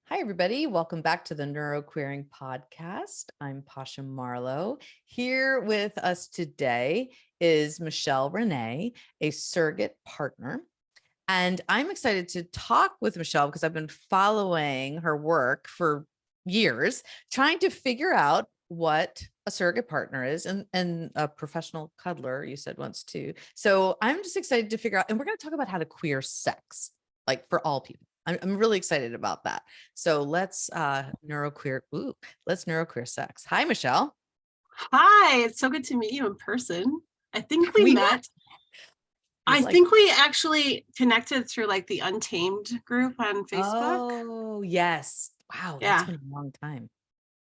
Hi, everybody. Welcome back to the Neuroqueering podcast. I'm Pasha Marlowe. Here with us today is Michelle Renee, a surrogate partner. And I'm excited to talk with Michelle because I've been following her work for years, trying to figure out what a surrogate partner is and a professional cuddler, you said once too. So I'm just excited to figure out, and we're going to talk about how to queer sex, like for all people. I'm really excited about that. So let's let's neuroqueer sex. Hi, Michelle. Hi, it's so good to meet you in person. I think we We met. I think we actually connected through like the Untamed group on Facebook. Oh, yes. Wow, that's Yeah. been a long time.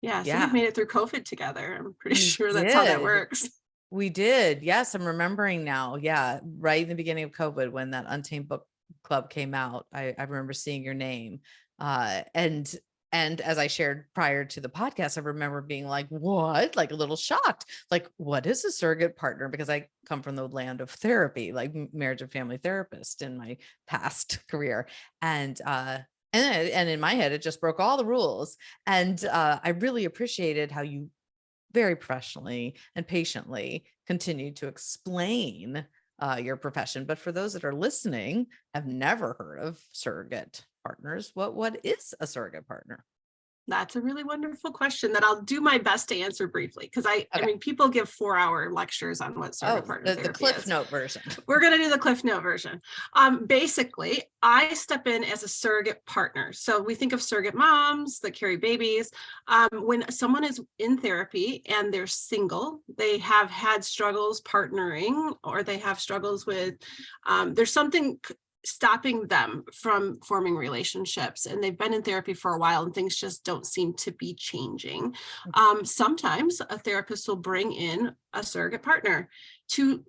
Yeah. So we've Yeah, made it through COVID together. I'm pretty we sure that's how that did. works. We did. Yes, I'm remembering now. Yeah, right in the beginning of COVID when that Untamed Book Club came out, I remember seeing your name. And as I shared prior to the podcast, I remember being like, what? Like a little shocked. Like, what is a surrogate partner? Because I come from the land of therapy, like marriage and family therapist in my past career. And in my head, it just broke all the rules. And I really appreciated how you very professionally and patiently continue to explain your profession. But for those that are listening, have never heard of surrogate partners, what is a surrogate partner? That's a really wonderful question that I'll do my best to answer briefly because I Okay. mean, people give 4-hour lectures on what surrogate partner the therapy Cliff is. Note version. We're going to do the Cliff Note version. Basically, I step in as a surrogate partner. So we think of surrogate moms that carry babies. When someone is in therapy and they're single, they have had struggles partnering, or they have struggles with, there's something stopping them from forming relationships, and they've been in therapy for a while and things just don't seem to be changing. Sometimes a therapist will bring in a surrogate partner to,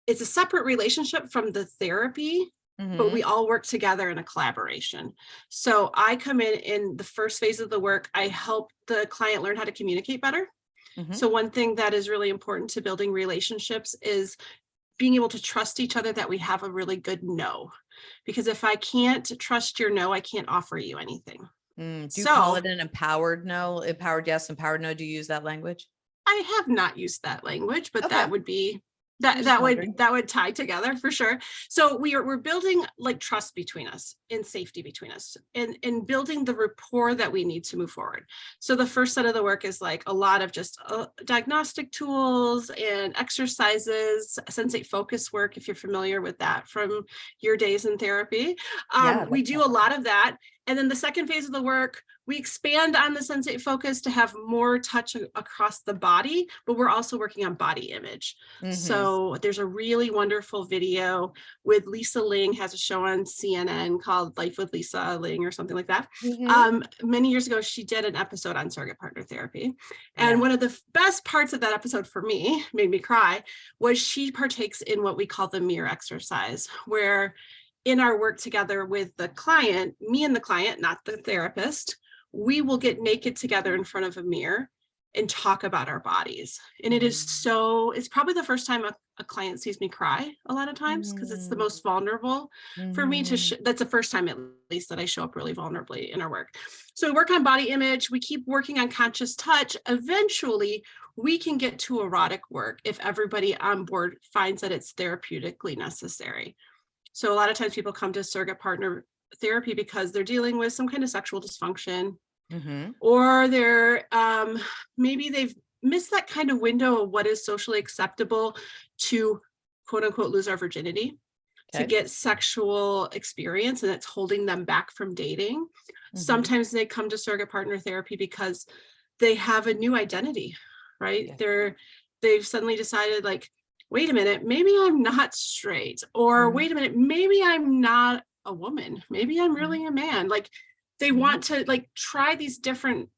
it's a separate relationship from the therapy, but we all work together in a collaboration. So I come in the first phase of the work, I help the client learn how to communicate better. So one thing that is really important to building relationships is being able to trust each other, that we have a really good no. Because if I can't trust your no, I can't offer you anything. Do you call it an empowered no? Empowered yes, empowered no? Do you use that language? I have not used that language, but Okay. that would be that would tie together for sure. So we're building like trust between us and safety between us, and building the rapport that we need to move forward. So the first set of the work is like a lot of just diagnostic tools and exercises, sensate focus work, if you're familiar with that from your days in therapy. We do a lot of that. And then the second phase of the work, we expand on the sensate focus to have more touch across the body, but we're also working on body image. So there's a really wonderful video with Lisa Ling, has a show on CNN called Life with Lisa Ling or something like that. Many years ago, she did an episode on surrogate partner therapy. And one of the best parts of that episode for me, made me cry, was she partakes in what we call the mirror exercise, where in our work together with the client, me and the client, not the therapist, we will get naked together in front of a mirror and talk about our bodies. And it is so, it's probably the first time a client sees me cry a lot of times, because it's the most vulnerable for me to, that's the first time at least that I show up really vulnerably in our work. So we work on body image, we keep working on conscious touch. Eventually, we can get to erotic work if everybody on board finds that it's therapeutically necessary. So a lot of times people come to surrogate partner therapy because they're dealing with some kind of sexual dysfunction, or they're maybe they've missed that kind of window of what is socially acceptable to quote unquote lose our virginity, to get sexual experience, and it's holding them back from dating. Sometimes they come to surrogate partner therapy because they have a new identity, right? They've suddenly decided, like, wait a minute, maybe I'm not straight, or wait a minute, maybe I'm not a woman, maybe I'm really a man. Like, they want to like try these different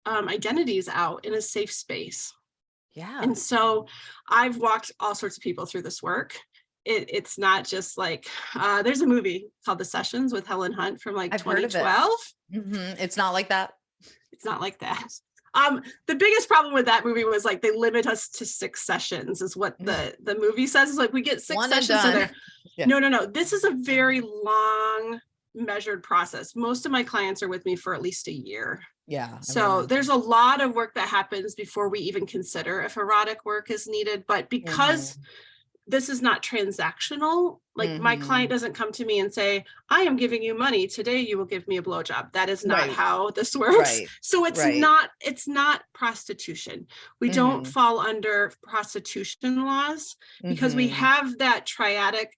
identities out in a safe space. And so I've walked all sorts of people through this work. It's not just like, there's a movie called The Sessions with Helen Hunt from like 2012. It's not like that. It's not like that. The biggest problem with that movie was like they limit us to 6 sessions, is what the movie says. Is like we get 6 sessions. So no. This is a very long measured process. Most of my clients are with me for at least a year. Yeah. So there's a lot of work that happens before we even consider if erotic work is needed. But because this is not transactional, like my client doesn't come to me and say, I am giving you money today, you will give me a blowjob. That is not how this works. So it's not prostitution. We don't fall under prostitution laws because we have that triadic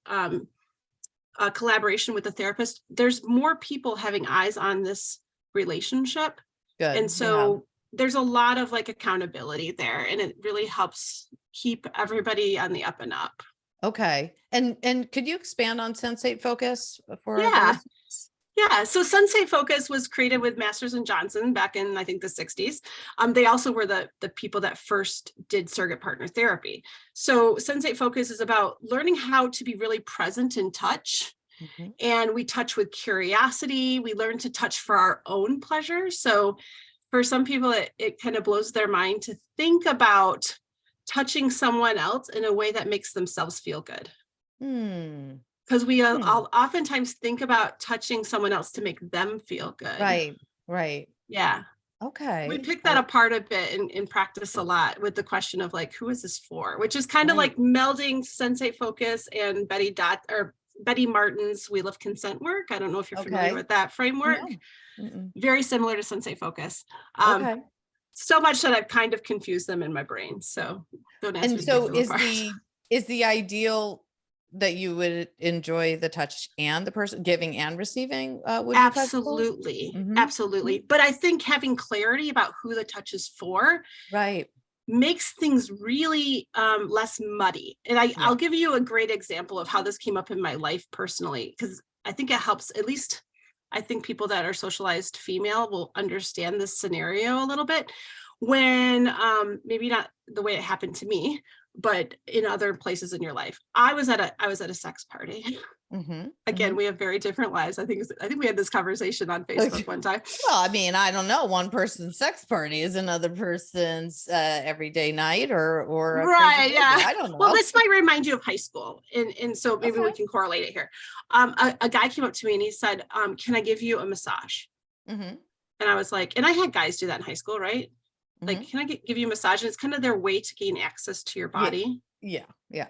collaboration with the therapist. There's more people having eyes on this relationship. Good. And so there's a lot of like accountability there, and it really helps keep everybody on the up and up. Okay. And could you expand on sensate focus for our listeners? Yeah. So Sensate Focus was created with Masters and Johnson back in, I think, the 60s. They also were the people that first did surrogate partner therapy. So Sensate Focus is about learning how to be really present in touch. And we touch with curiosity. We learn to touch for our own pleasure. So for some people, it kind of blows their mind to think about touching someone else in a way that makes themselves feel good. Because we all oftentimes think about touching someone else to make them feel good. Right. Yeah. Okay. We pick that apart a bit in practice a lot with the question of like, who is this for? Which is kind of like melding Sensate Focus and Betty Martin's Wheel of Consent work. I don't know if you're familiar with that framework. Very similar to Sensate Focus. So much that I've kind of confused them in my brain. So don't ask me. So is the ideal that you would enjoy the touch and the person giving and receiving? Absolutely. Absolutely. But I think having clarity about who the touch is for makes things really less muddy. And I'll give you a great example of how this came up in my life personally, because I think it helps. At least I think people that are socialized female will understand this scenario a little bit. When maybe not the way it happened to me, but in other places in your life. I was at a sex party. Again, we have very different lives. I think we had this conversation on Facebook one time. Well, I mean, I don't know. One person's sex party is another person's everyday night or right. Yeah. I don't know. Well, this might remind you of high school. And so maybe we can correlate it here. A guy came up to me and he said, can I give you a massage? And I was like, and I had guys do that in high school, right? Like, can I give you a massage? And it's kind of their way to gain access to your body. Yeah.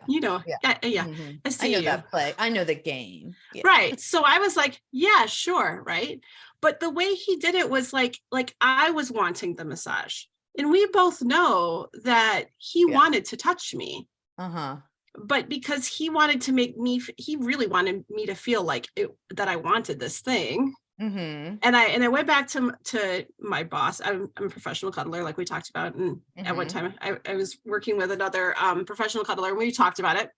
You know, I see I know that play. I know the game. Right. So I was like, yeah, sure. Right. But the way he did it was like I was wanting the massage. And we both know that he wanted to touch me. But because he wanted to he really wanted me to feel like that I wanted this thing. And I went back to my boss. I'm a professional cuddler, like we talked about. And at one time I was working with another professional cuddler, and we talked about it.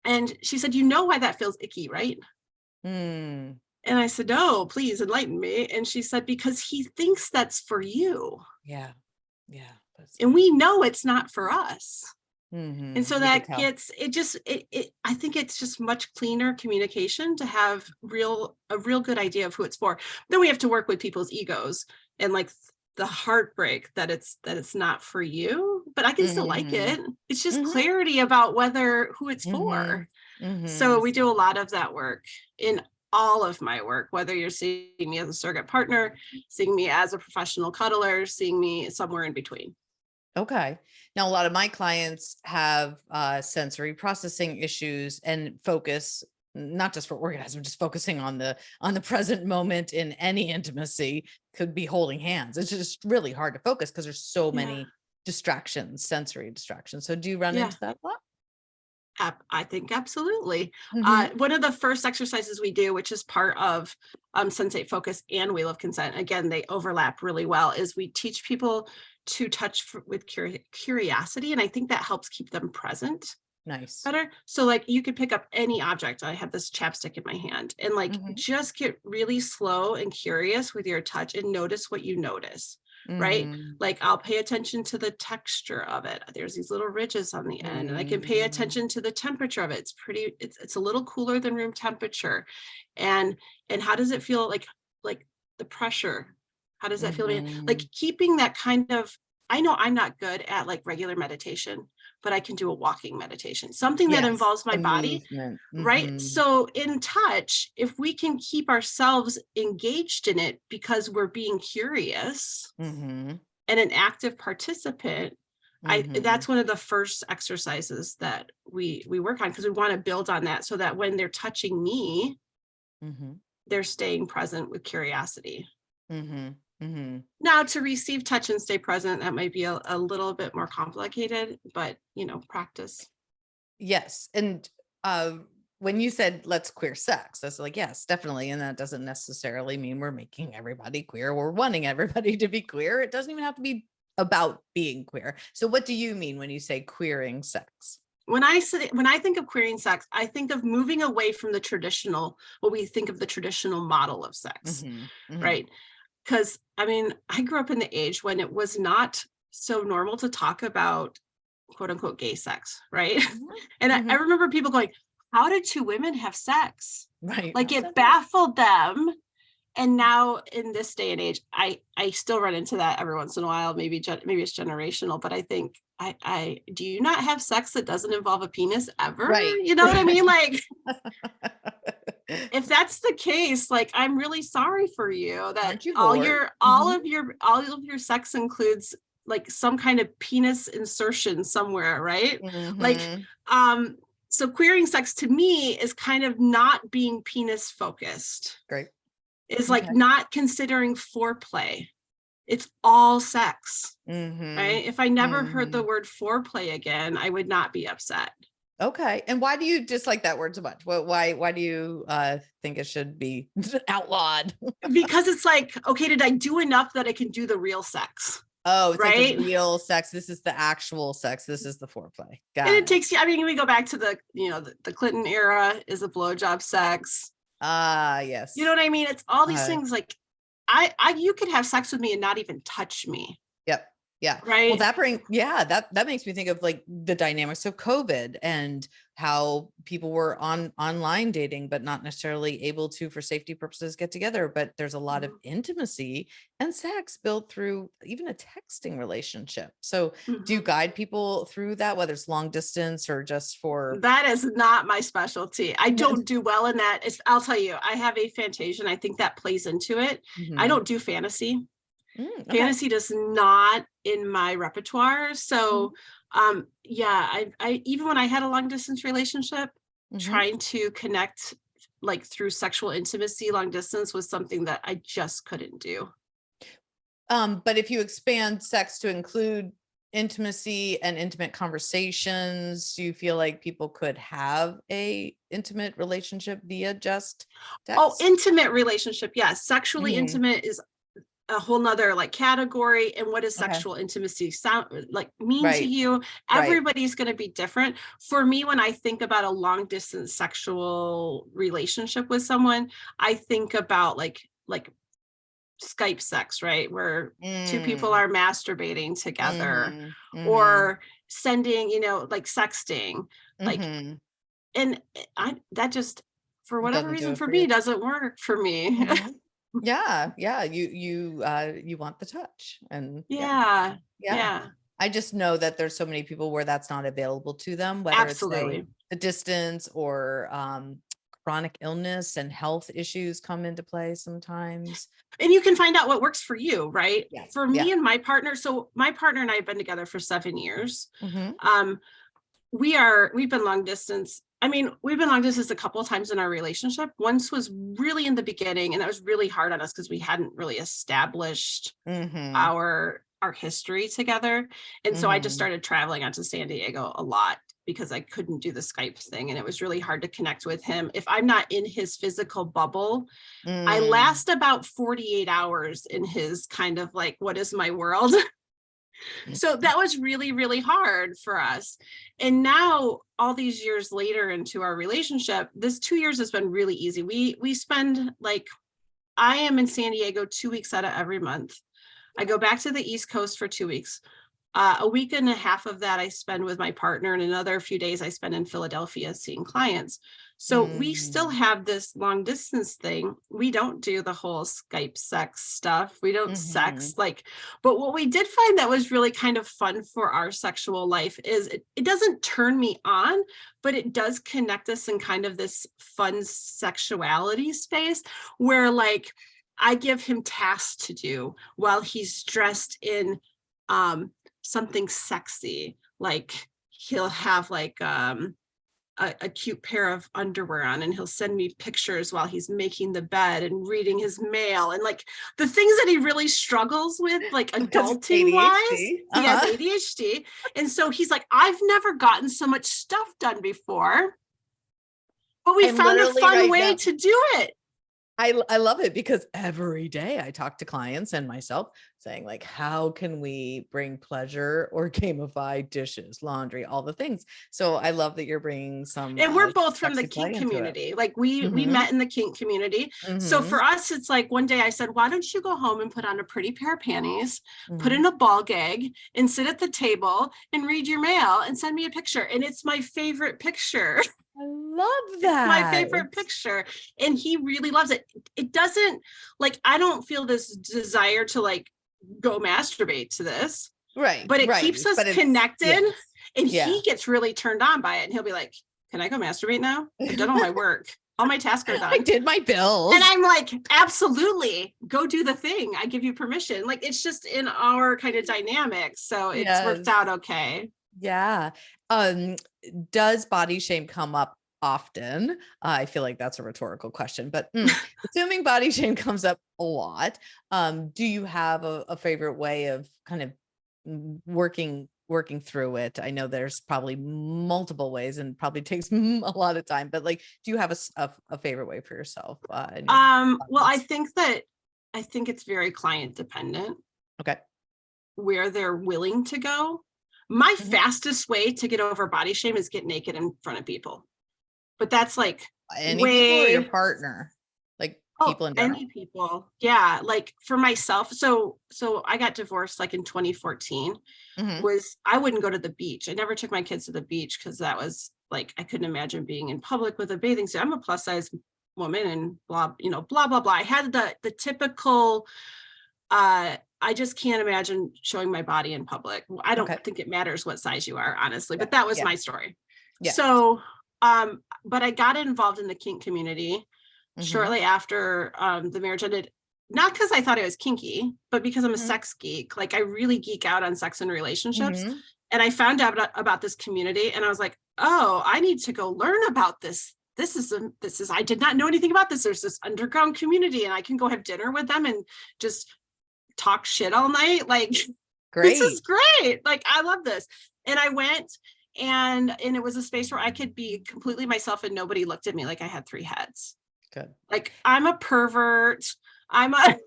And she said, you know why that feels icky, right? And I said, no, please enlighten me. And she said, because he thinks that's for you. Yeah. And we know it's not for us. And so that gets I think it's just much cleaner communication to have a real good idea of who it's for. Then we have to work with people's egos and like the heartbreak that it's not for you, but I can still like it. It's just clarity about who it's for. So we do a lot of that work in all of my work, whether you're seeing me as a surrogate partner, seeing me as a professional cuddler, seeing me somewhere in between. Okay. Now, a lot of my clients have sensory processing issues and focus, not just for orgasm, just focusing on the present moment in any intimacy. Could be holding hands. It's just really hard to focus because there's so many distractions, sensory distractions. So do you run into that a lot? I think absolutely. One of the first exercises we do, which is part of Sensate Focus and Wheel of Consent, again, they overlap really well, is we teach people to touch with curiosity. And I think that helps keep them present. Nice. Better. So like you could pick up any object. I have this chapstick in my hand and like just get really slow and curious with your touch and notice what you notice. Right? Like I'll pay attention to the texture of it. There's these little ridges on the end and I can pay attention to the temperature of it. It's a little cooler than room temperature. And how does it feel like the pressure? How does that feel? Like keeping that kind of, I know I'm not good at like regular meditation, but I can do a walking meditation, something that Yes, involves my the body, movement. right? So in touch, if we can keep ourselves engaged in it because we're being curious and an active participant, that's one of the first exercises that we work on, because we want to build on that so that when they're touching me, they're staying present with curiosity. Now, to receive touch and stay present, that might be a little bit more complicated, but practice. Yes. And when you said let's queer sex, I was like, yes, definitely. And that doesn't necessarily mean we're making everybody queer. We're wanting everybody to be queer. It doesn't even have to be about being queer. So what do you mean when you say queering sex? When I think of queering sex, I think of moving away from the traditional, what we think of the traditional model of sex, right? Because I grew up in the age when it was not so normal to talk about quote unquote gay sex, right? And I remember people going, how did two women have sex? Right. Like it baffled them. And now in this day and age, I still run into that every once in a while. Maybe it's generational, but I think do you not have sex that doesn't involve a penis ever? Right. You know what I mean? Like if that's the case, like I'm really sorry for you that all of your sex includes like some kind of penis insertion somewhere, right? Like so queering sex to me is kind of not being penis focused. Great. Is like not considering foreplay. It's all sex, right? If I never heard the word foreplay again, I would not be upset. Okay. And why do you dislike that word so much? Why do you think it should be outlawed? Because it's like, okay, did I do enough that I can do the real sex? Oh, it's right? Like the real sex. This is the actual sex. This is the foreplay. And it takes you, we go back to the Clinton era is a blowjob sex. Yes. You know what I mean? It's all these things like you could have sex with me and not even touch me. Yep. Yeah. Right. Well, that makes me think of like the dynamics of COVID and how people were online dating, but not necessarily able to, for safety purposes, get together. But there's a lot of intimacy and sex built through even a texting relationship. So do you guide people through that, whether it's long distance or just for? That is not my specialty. I don't do well in that. I'll tell you, I have aphantasia and I think that plays into it. I don't do fantasy. Okay. Fantasy does not in my repertoire. So I even when I had a long distance relationship, trying to connect like through sexual intimacy, long distance was something that I just couldn't do. But if you expand sex to include intimacy and intimate conversations, do you feel like people could have a intimate relationship via just text? Oh, intimate relationship. Yes. Sexually intimate is a whole nother like category. And what does sexual intimacy sound like mean to you? Everybody's going to be different. For me, when I think about a long distance sexual relationship with someone, I think about like Skype sex, right? Where two people are masturbating together or sending, like sexting, like, and that just, for whatever reason for me, doesn't work for me. Yeah. You want the touch and yeah. I just know that there's so many people where that's not available to them, whether it's like the distance or chronic illness and health issues come into play sometimes. And you can find out what works for you, right? Yes. For me and my partner. So my partner and I have been together for 7 years. We've been long distance. We've been long distance a couple of times in our relationship. Once was really in the beginning, and that was really hard on us because we hadn't really established our history together. And so I just started traveling out to San Diego a lot because I couldn't do the Skype thing. And it was really hard to connect with him. If I'm not in his physical bubble, I last about 48 hours in his kind of like, what is my world? So that was really, really hard for us. And now all these years later into our relationship, this 2 years has been really easy. We spend like, I am in San Diego 2 weeks out of every month. I go back to the East Coast for 2 weeks. A week and a half of that I spend with my partner, and another few days I spend in Philadelphia seeing clients. So we still have this long distance thing. We don't do the whole Skype sex stuff. We don't sex like, but what we did find that was really kind of fun for our sexual life is it doesn't turn me on, but it does connect us in kind of this fun sexuality space where like I give him tasks to do while he's dressed in something sexy. Like he'll have like a cute pair of underwear on, and he'll send me pictures while he's making the bed and reading his mail, and like the things that he really struggles with, like adulting wise. He has ADHD. And so he's like, I've never gotten so much stuff done before, but we found a fun way to do it. I love it because every day I talk to clients and myself saying like, how can we bring pleasure or gamify dishes, laundry, all the things. So I love that you're bringing some. And we're both from the kink community. Like we met in the kink community. So for us, it's like one day I said, why don't you go home and put on a pretty pair of panties, put in a ball gag and sit at the table and read your mail and send me a picture. And it's my favorite picture. I love that. It's my favorite picture. And he really loves it. It doesn't like, I don't feel this desire to like go masturbate to this. Right. But it keeps us connected. And he gets really turned on by it. And he'll be like, can I go masturbate now? I've done all my work. All my tasks are done. I did my bills. And I'm like, absolutely, go do the thing. I give you permission. Like, it's just in our kind of dynamic. So it's worked out okay. Yeah. Does body shame come up often? I feel like that's a rhetorical question, but assuming body shame comes up a lot, do you have a favorite way of kind of working through it? I know there's probably multiple ways and probably takes a lot of time, but like, do you have a favorite way for yourself? Well, I think it's very client dependent. Okay. Where they're willing to go. My fastest way to get over body shame is get naked in front of people. But that's like people or your partner, like people in general? Any people. Yeah. Like for myself. So I got divorced like in 2014 I wouldn't go to the beach. I never took my kids to the beach because that was like, I couldn't imagine being in public with a bathing suit. I'm a plus size woman and blah, blah, blah, blah. I had the typical, I just can't imagine showing my body in public. I don't think it matters what size you are, honestly, but that was my story. Yeah. So, but I got involved in the kink community shortly after the marriage ended, not because I thought I was kinky, but because I'm a sex geek. Like I really geek out on sex and relationships. And I found out about this community and I was like, oh, I need to go learn about this. This is, I did not know anything about this. There's this underground community and I can go have dinner with them and just talk shit all night. Like, great. This is great. Like, I love this. And I went and it was a space where I could be completely myself and nobody looked at me like I had three heads. Good. Like I'm a pervert.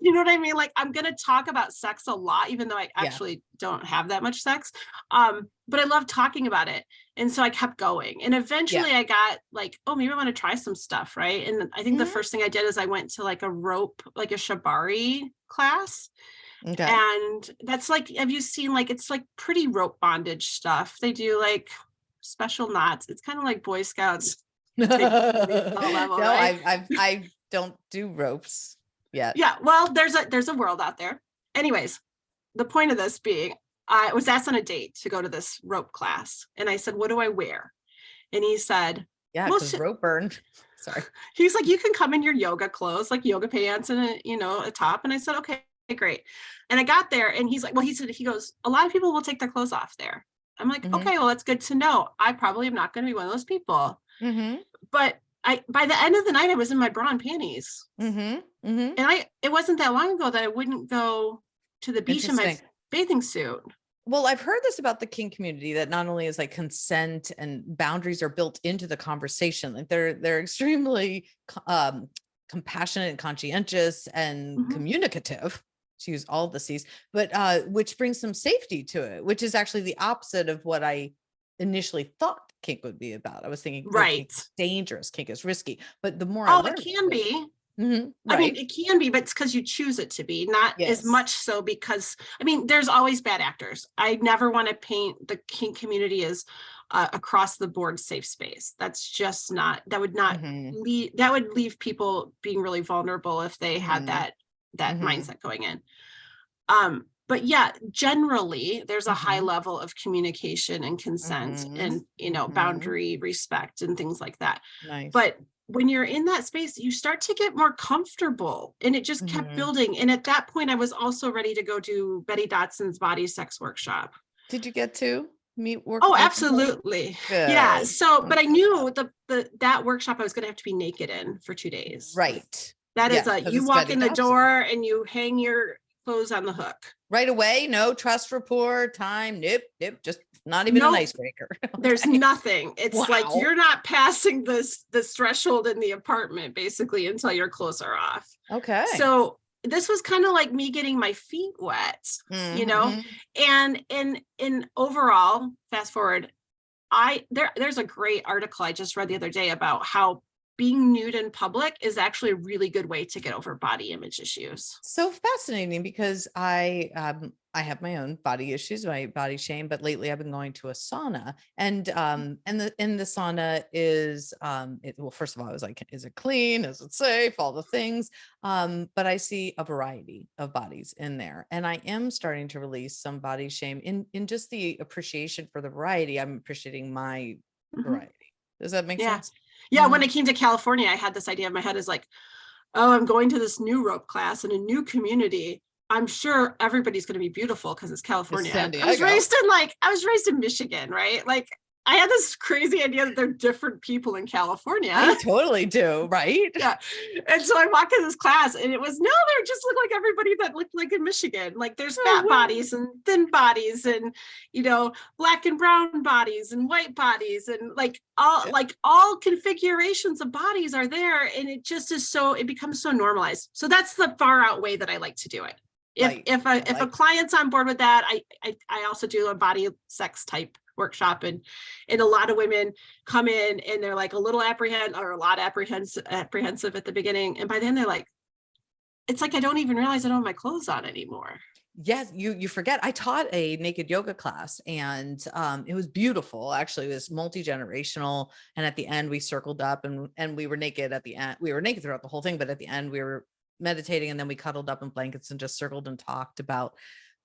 You know what I mean? Like I'm going to talk about sex a lot, even though I actually don't have that much sex. But I love talking about it. And so I kept going. And eventually I got like, oh, maybe I want to try some stuff. Right. And I think the first thing I did is I went to like a rope, like a shibari class. Okay. And that's like, have you seen like, it's like pretty rope bondage stuff. They do like special knots. It's kind of like Boy Scouts. Level, no, right? I don't do ropes yet. Yeah. Well, there's a world out there. Anyways, the point of this being, I was asked on a date to go to this rope class. And I said, what do I wear? And he said, because rope burn. Sorry. He's like, you can come in your yoga clothes, like yoga pants and a top. And I said, okay, great. And I got there and he's like, well, he goes, a lot of people will take their clothes off there. I'm like, okay, well, that's good to know. I probably am not going to be one of those people. But by the end of the night, I was in my bra and panties. And it wasn't that long ago that I wouldn't go to the beach in my bathing suit. Well, I've heard this about the kink community, that not only is like consent and boundaries are built into the conversation, like they're extremely compassionate and conscientious and communicative, to use all the C's, but which brings some safety to it, which is actually the opposite of what I initially thought kink would be about. I was thinking, right, kink is dangerous, kink is risky, but the more it can be. Mhm. I mean, Right. it can be, but it's because you choose it to be, not as Yes. much so because, I mean, there's always bad actors. I never want to paint the kink community as across the board safe space. That's just not, that would not Mhm. lead, that would leave people being really vulnerable if they had Mhm. that Mhm. mindset going in. But yeah, generally there's a high Mhm. level of communication and consent Mhm. and, Mhm. boundary respect and things like that. Nice. But when you're in that space, you start to get more comfortable, and it just kept Mhm. building. And at that point, I was also ready to go do Betty Dotson's body sex workshop. Did you get to Oh, meet in person? absolutely. Yeah. Good. So, but I Okay. knew that workshop I was going to have to be naked in for 2 days. Right. That is Yes, because you it's walk Betty in the Dodson. door and you hang your clothes on the hook. Right away, no trust report, time, nope, nope, just not even an Nope. icebreaker. There's Okay. nothing. It's like Wow. you're not passing this threshold in the apartment basically until your clothes are off. Okay. So this was kind of like me getting my feet wet, you know, Mhm. and in overall, fast forward, there's a great article I just read the other day about how being nude in public is actually a really good way to get over body image issues. So fascinating because I have my own body issues, my body shame, but lately I've been going to a sauna and the in the sauna is well, first of all, I was like, is it clean? Is it safe? All the things. But I see a variety of bodies in there. And I am starting to release some body shame in just the appreciation for the variety. I'm appreciating my Mhm. variety. Does that make Yeah. sense? Yeah. When Mhm. I came to California, I had this idea in my head is like, oh, I'm going to this new rope class in a new community. I'm sure everybody's going to be beautiful because it's It's California. San I was Diego. raised in I was raised in Michigan, right? Like I had this crazy idea that they're different people in I California. totally do, right? Yeah. And so I walked in this class and it was, no, they just look like everybody that looked like in Michigan. Like there's Oh, fat wow. bodies and thin bodies and, black and brown bodies and white bodies and all configurations of bodies are there. And it just is it becomes so normalized. So that's the far out way that I like to do it. If Like, if I a if a like client's on board with that, I also do a body sex type workshop and a lot of women come in and they're like a little apprehensive at the beginning. And by then they're like, it's like, I don't even realize I don't have my clothes on anymore. yes, you forget. I taught a naked yoga class and it was beautiful. Actually, it was multi-generational. And at the end, we circled up and we were naked at the end. We were naked throughout the whole thing, but at the end we were meditating and then we cuddled up in blankets and just circled and talked about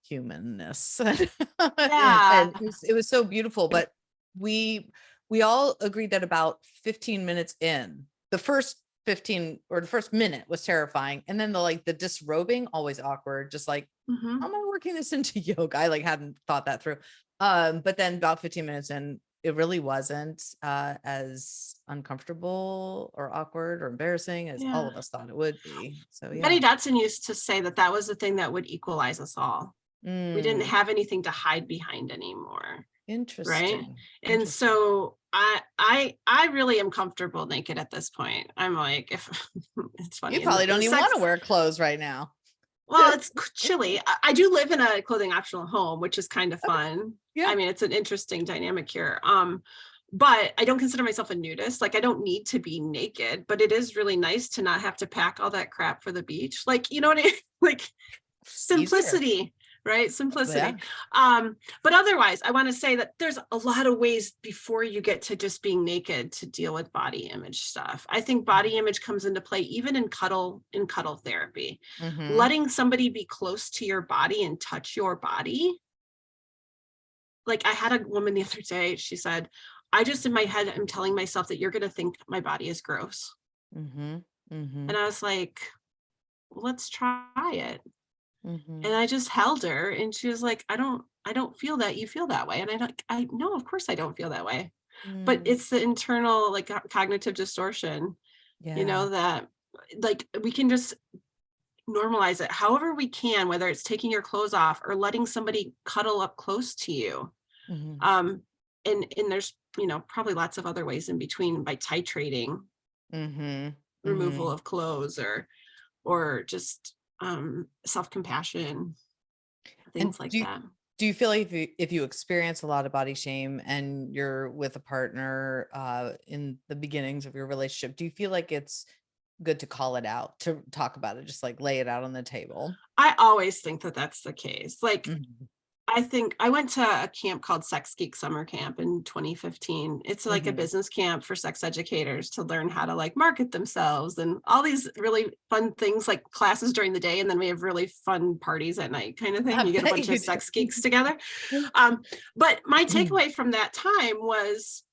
humanness. And Yeah. it was so beautiful. But we we all agreed that about 15 minutes in, the first 15 or the first minute was terrifying. And then the disrobing, always awkward, just like, how Mm-hmm. am I working this into yoga? I hadn't thought that through. But then about 15 minutes in, it really wasn't as uncomfortable or awkward or embarrassing as all Yeah. of us thought it would be. So yeah. Betty Dodson used to say that was the thing that would equalize us all. We didn't Mm, have anything to hide behind anymore. Right. interesting. And Interesting. so I really am comfortable naked at this point. I'm like, if it's You funny probably in don't the even sex. want to wear clothes right now. Well, it's chilly. I do live in a clothing optional home, which is kind of fun. Yeah. I mean, it's an interesting dynamic here. But I don't consider myself a nudist. Like I don't need to be naked, but it is really nice to not have to pack all that crap for the beach. Like, you know what I mean? Like Easier. simplicity, right? Yeah. Simplicity. But otherwise, I want to say that there's a lot of ways before you get to just being naked to deal with body image stuff. I think body image comes into play even in cuddle therapy. Mm-hmm. Letting somebody be close to your body and touch your body. Like I had a woman the other day, she said, I just in my head, I'm telling myself that you're going to think my body is gross. Mm-hmm. Mm-hmm. And I was like, well, let's try it. Mm-hmm. And I just held her and she was like, I don't feel that you feel that way. And I know, of course I don't feel that way. But Mm, it's the internal like cognitive distortion, yeah. that like we can just normalize it however we can, whether it's taking your clothes off or letting somebody cuddle up close to you. Mm-hmm. Um, and there's, probably lots of other ways in between by titrating Mm-hmm. removal Mm-hmm. of clothes or just self-compassion, And things like that. do you feel like if you experience a lot of body shame and you're with a partner in the beginnings of your relationship, do you feel like it's good to call it out, to talk about it, just like lay it out on the table. I always think that that's the case. Like, Mhm. I think I went to a camp called Sex Geek Summer Camp in 2015. It's like a Mhm. business camp for sex educators to learn how to like market themselves and all these really fun things, like classes during the day. And then we have really fun parties at night kind of I thing. You get a bet bunch you of do. sex geeks together. But my takeaway from that time was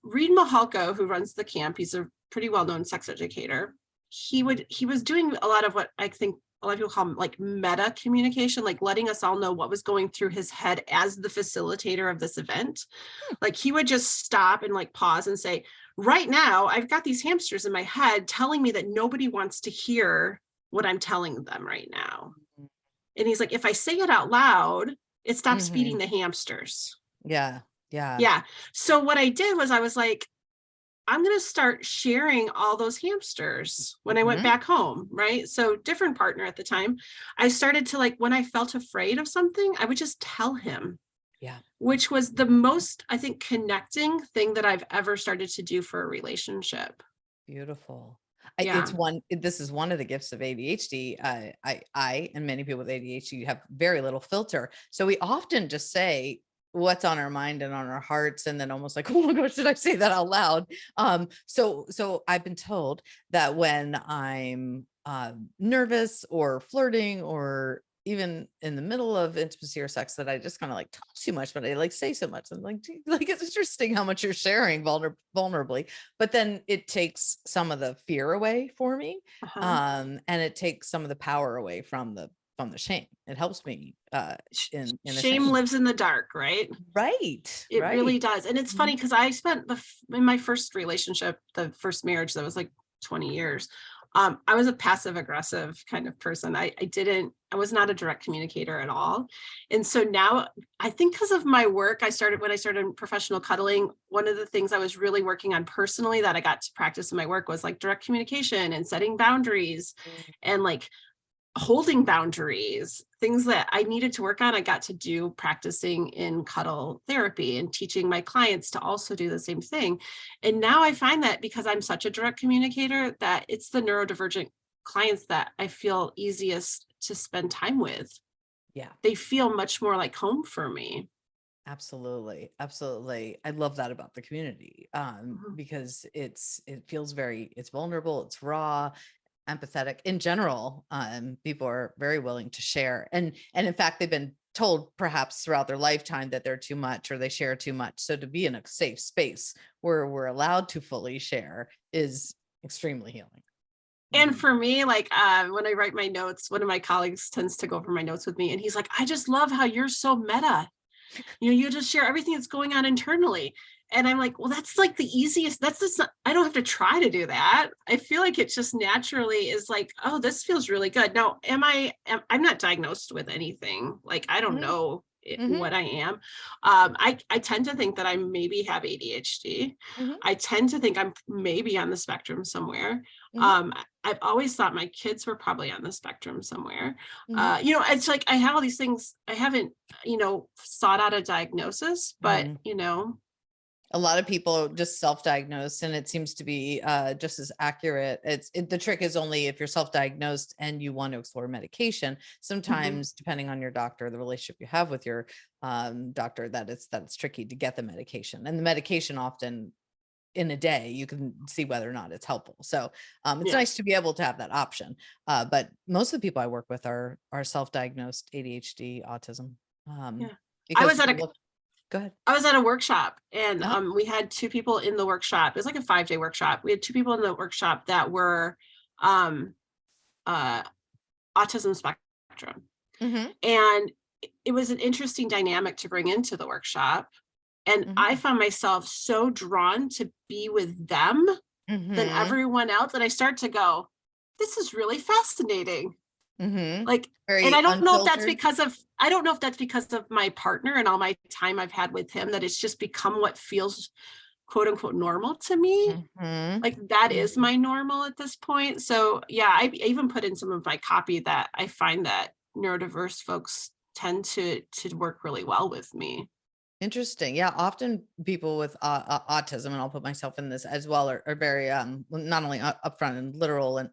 Reed Mahalko, who runs the camp, he's a pretty well-known sex educator. He was doing a lot of what I think a lot of people call like meta communication, like letting us all know what was going through his head as the facilitator of this event. Like he would just stop and like pause and say, right now, I've got these hamsters in my head telling me that nobody wants to hear what I'm telling them right now. And he's like, if I say it out loud, it stops feeding Mhm. the hamsters. Yeah. Yeah. Yeah. So what I did was I was like, I'm going to start sharing all those hamsters when I went Mhm. back home, right? So different partner at the time. I started to like, when I felt afraid of something, I would just tell him, Yeah. which was the most, I think, connecting thing that I've ever started to do for a relationship. Beautiful. Yeah. This is one of the gifts of ADHD. I and many people with ADHD have very little filter. So we often just say what's on our mind and on our hearts, and then almost like, oh my gosh, did I say that out loud? So I've been told that when I'm nervous or flirting or even in the middle of intimacy or sex, that I just kind of like talk too much, but I like say so much. I'm like, "Gee," like it's interesting how much you're sharing vulnerably, but then it takes some of the fear away for me. Uh-huh. And it takes some of the power away from the shame. It helps me in the Shame shame. lives in the dark, right? Right. It Right. really does. And it's funny Mhm. because I spent in my first relationship, the first marriage that was like 20 years. I was a passive aggressive kind of person. I was not a direct communicator at all. And so now I think because of my work, when I started professional cuddling, one of the things I was really working on personally that I got to practice in my work was like direct communication and setting boundaries and like holding boundaries, things that I needed to work on, I got to do practicing in cuddle therapy and teaching my clients to also do the same thing. And now I find that because I'm such a direct communicator, that it's the neurodivergent clients that I feel easiest to spend time with. Yeah. They feel much more like home for me. Absolutely. Absolutely. I love that about the community. Mhm. Because it feels it's vulnerable, it's raw, empathetic in general. People are very willing to share, and in fact they've been told perhaps throughout their lifetime that they're too much or they share too much. So to be in a safe space where we're allowed to fully share is extremely healing. And Mhm. for me, like when I write my notes, one of my colleagues tends to go over my notes with me, and he's like, I just love how you're so meta. You just share everything that's going on internally. And I'm like, well, that's like the easiest. That's just, I don't have to try to do that. I feel like it just naturally is like, oh, this feels really good. Now, I'm not diagnosed with anything. Like, I don't Mhm. know Mhm. what I am. I tend to think that I maybe have ADHD. Mhm. I tend to think I'm maybe on the spectrum somewhere. Mhm. I've always thought my kids were probably on the spectrum somewhere. Mhm. It's like I have all these things. I haven't sought out a diagnosis, but Mhm. A lot of people just self-diagnose, and it seems to be just as accurate. The trick is only if you're self-diagnosed and you want to explore medication. Mhm. Sometimes, depending on your doctor, the relationship you have with your doctor, that it's tricky to get the medication. And the medication often in a day you can see whether or not it's helpful. So it's Yeah. nice to be able to have that option. But most of the people I work with are self-diagnosed ADHD, autism, um, Yeah. I because was we at a look. Go ahead. I was at a workshop, and Uh-huh. we had two people in the workshop. It was like a 5-day workshop. We had two people in the workshop that were um uh autism spectrum. Hmm. And it was an interesting dynamic to bring into the workshop. And I Hmm. found myself so drawn to be with them than Hmm. everyone else that I start to go, this is really fascinating. Mhm. Like, and Very unfiltered. I don't know if that's because of my partner and all my time I've had with him, that it's just become what feels quote unquote normal to me. Mhm. Like that is Mhm. my normal at this point. So yeah, I even put in some of my copy that I find that neurodiverse folks tend to work really well with me. Interesting. Yeah. Often people with autism, and I'll put myself in this as well, are very, not only upfront and literal and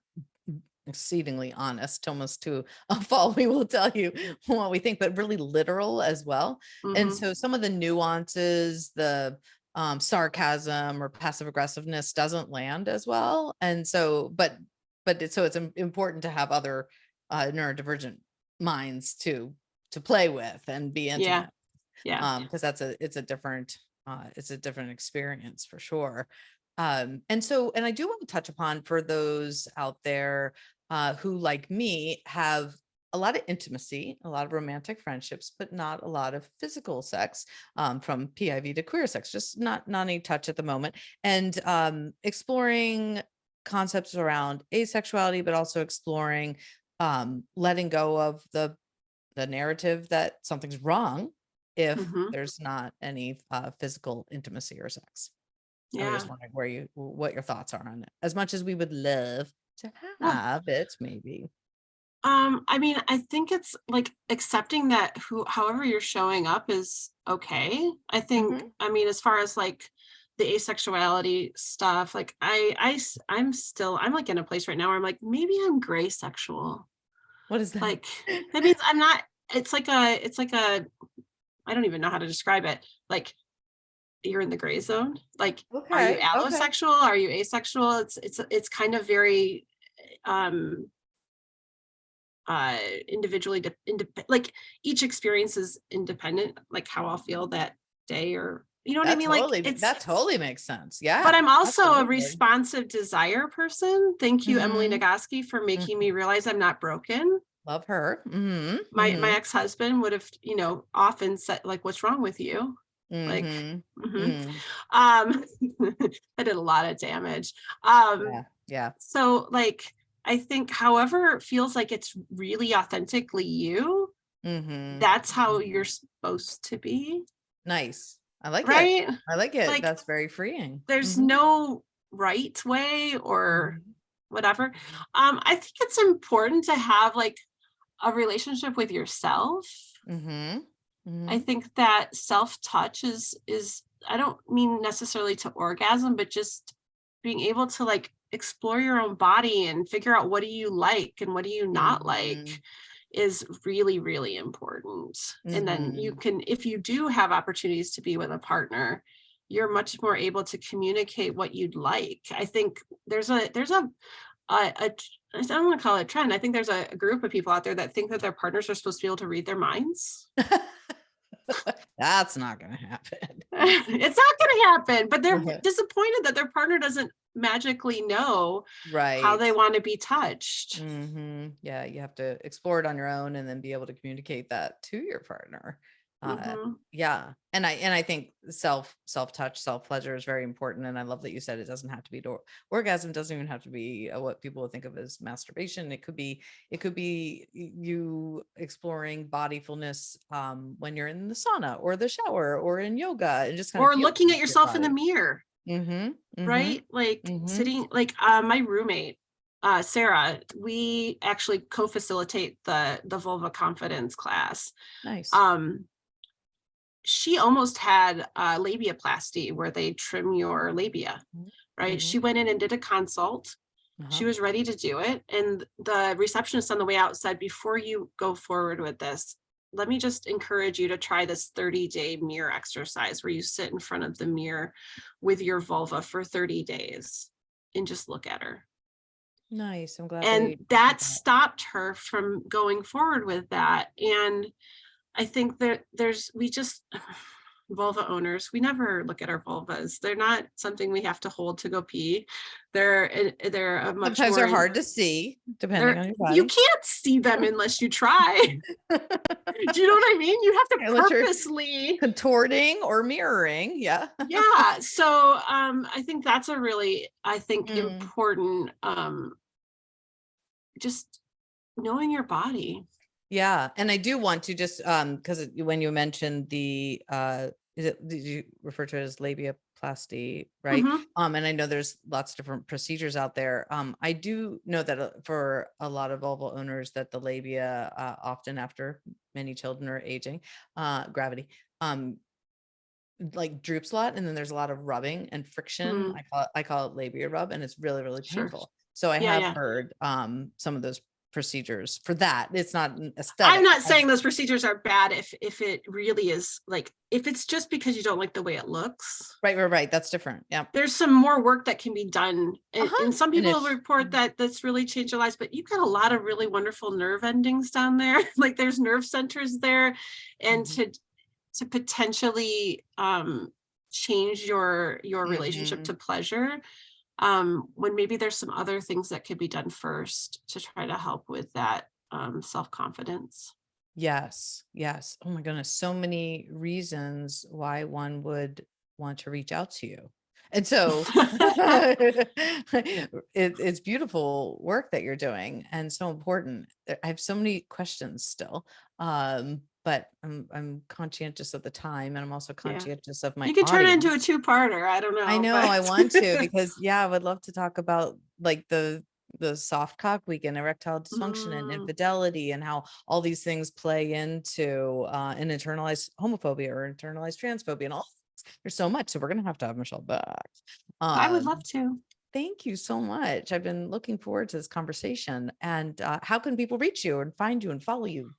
exceedingly honest, almost to a fault. We will tell you what we think, but really literal as well. And Mhm. so some of the nuances, the sarcasm or passive aggressiveness doesn't land as well. And so, so it's important to have other neurodivergent minds to play with and be Yeah. intimate, Yeah. because it's a different experience for sure. And I do want to touch upon, for those out there who, like me, have a lot of intimacy, a lot of romantic friendships, but not a lot of physical sex, from PIV to queer sex, just not any touch at the moment. And exploring concepts around asexuality, but also exploring letting go of the narrative that something's wrong if Mhm. there's not any physical intimacy or sex. I was just Yeah. wondering what your thoughts are on it, as much as we would love to Well, have it, maybe. I mean, I think it's like accepting that however you're showing up is okay. I think, Mhm. I mean, as far as like the asexuality stuff, like I'm like in a place right now where I'm like, maybe I'm gray sexual. What is that? Like that means I'm not, it's like a, I don't even know how to describe it. Like you're in the gray zone. Like, are you Okay. Okay. allosexual? Are you asexual? It's kind of very, um uh individually like each experience is independent, like how I'll feel that day, or you know what I That mean, like totally it's, that totally makes sense. but Yeah, I'm also a absolutely. responsive desire person. Thank you, Emily Hmm. Nagoski, for making me realize I'm not broken. Love her. Hmm. My Hmm. ex-husband would have, often said like, what's wrong with you, like, Hmm. mhm. Hmm. um I did a lot of damage. Yeah. Yeah. So like, I think however it feels like it's really authentically you, Hmm. that's how you're supposed to be, Nice. I like it. right? I like it. Like, That's very freeing. there's Hmm. no right way or Hmm. whatever. I think it's important to have like a relationship with yourself. Hmm. I Hmm. think that self-touch is I don't mean necessarily to orgasm, but just being able to like explore your own body and figure out what do you like and what do you not like Hmm. is really, really important. And then you Hmm. can, if you do have opportunities to be with a partner, you're much more able to communicate what you'd like. I think a I don't want to call it a trend. I think there's a group of people out there that think that their partners are supposed to be able to read their minds. That's not gonna happen. It's not going to happen, but they're disappointed that their partner doesn't magically know how Right. they want to be touched. Yeah, you have to explore it on your own and then be able to communicate that to your partner. Uh, Hmm. yeah, and I think self touch, self pleasure is very important. And I love that you said it doesn't have to be orgasm. Doesn't even have to be what people would think of as masturbation. It could be you exploring bodyfulness when you're in the sauna or the shower or in yoga, and just kind of Or feeling looking at your yourself in the body. mirror, Mm-hmm. Mm-hmm. right? Like Mm-hmm. sitting, like my roommate, Sarah, we actually co-facilitate the vulva confidence class. Nice. Um, she almost had labiaplasty where they trim your labia, right? Mm-hmm. She went in and did a consult. Uh-huh. She was ready to do it. And the receptionist on the way out said, before you go forward with this, let me just encourage you to try this 30-day mirror exercise where you sit in front of the mirror with your vulva for 30 days and just look at her. Nice. I'm glad And they did that that. stopped her from going forward with that. And I think that we just, vulva owners, we never look at our vulvas. They're not something we have to hold to go pee. They're a much Sometimes more, they're hard to see depending they're, on your you body. can't see them unless you try. Do you know what I mean? You have to Unless you're purposely, contorting or mirroring. Yeah. yeah. So I think that's a really, I think, Mm. important, just knowing your body. Yeah. And I do want to just because when you mentioned did you refer to it as labiaplasty, right? Hmm. And I know there's lots of different procedures out there. I do know that for a lot of vulva owners that the labia often after many children are aging, gravity, um like droops a lot, and then there's a lot of rubbing and friction. Mm, I call it labia rub, and it's really, really sure. painful. So I Yeah, have yeah. heard some of those procedures for that. It's not an I'm aesthetic. not saying those procedures are bad if it really is like, if it's just because you don't like the way it looks. Right. That's different. Yeah. There's some more work that can be done. Uh-huh. And some And people it's report that that's really changed their lives, but you've got a lot of really wonderful nerve endings down there. Like there's nerve centers there. And mhm, to potentially change your relationship mhm. to pleasure, when maybe there's some other things that could be done first to try to help with that self-confidence. Yes. Oh my goodness. So many reasons why one would want to reach out to you. And so it's beautiful work that you're doing and so important. I have so many questions still. But I'm conscientious of the time, and I'm also Yeah. conscientious of my You could turn it into a audience. two-parter. I don't I know, know but I want to, because I would love to talk about like the soft cock week and erectile dysfunction and Mm, infidelity and how all these things play into an internalized homophobia or internalized transphobia and all. There's so much. So we're gonna have to have Michelle back. I would love Um, to. Thank you so much. I've been looking forward to this conversation. And how can people reach you and find you and follow you?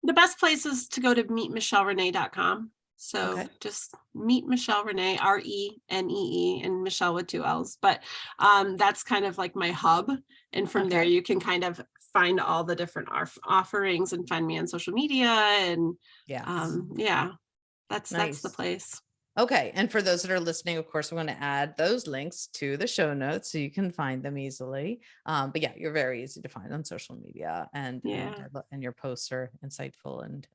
The best place is to go to meetmichellerenee.com. So Okay. just meet Michelle Renee, Renee, and Michelle with 2 L's. But that's kind of like my hub. And from there, Okay. you can kind of find all the different offerings and find me on social media. And Yes. yeah, that's the Nice. place. Okay. And for those that are listening, of course, we're going to add those links to the show notes so you can find them easily. But yeah, you're very easy to find on social media, Yeah. and your posts are insightful, and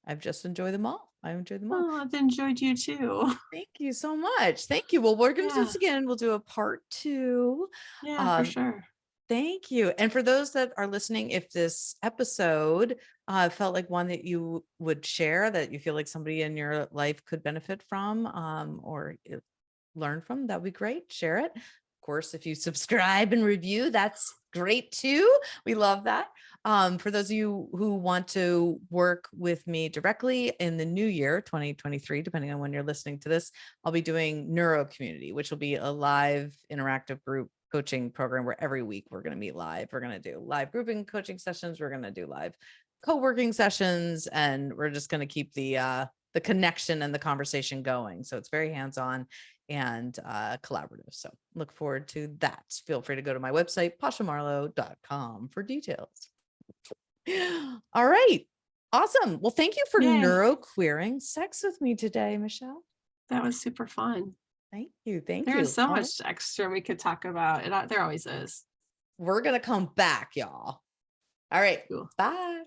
I've just enjoyed them all. I enjoyed them all. Oh, I've enjoyed you too. Thank you so much. Thank you. Well, we're going to do Yeah. this again. We'll do a part 2. Yeah, for Um, sure. Thank you. And for those that are listening, if this episode felt like one that you would share, that you feel like somebody in your life could benefit from, or learn from, that'd be great. Share it. Of course, if you subscribe and review, that's great too. We love that. For those of you who want to work with me directly in the new year, 2023, depending on when you're listening to this, I'll be doing NeuroCommunity, which will be a live interactive group coaching program where every week we're going to meet live. We're going to do live grouping coaching sessions. We're going to do live co-working sessions, and we're just going to keep the connection and the conversation going. So it's very hands-on and collaborative. So look forward to that. Feel free to go to my website, pashamarlow.com, for details. All right. Awesome. Well, thank you for Yay. neuroqueering sex with me today, Michelle. That was super fun. Thank you. Thank There is you. so All right. much extra we could talk about. There always is. We're going to come back, y'all. All right. Cool. Bye.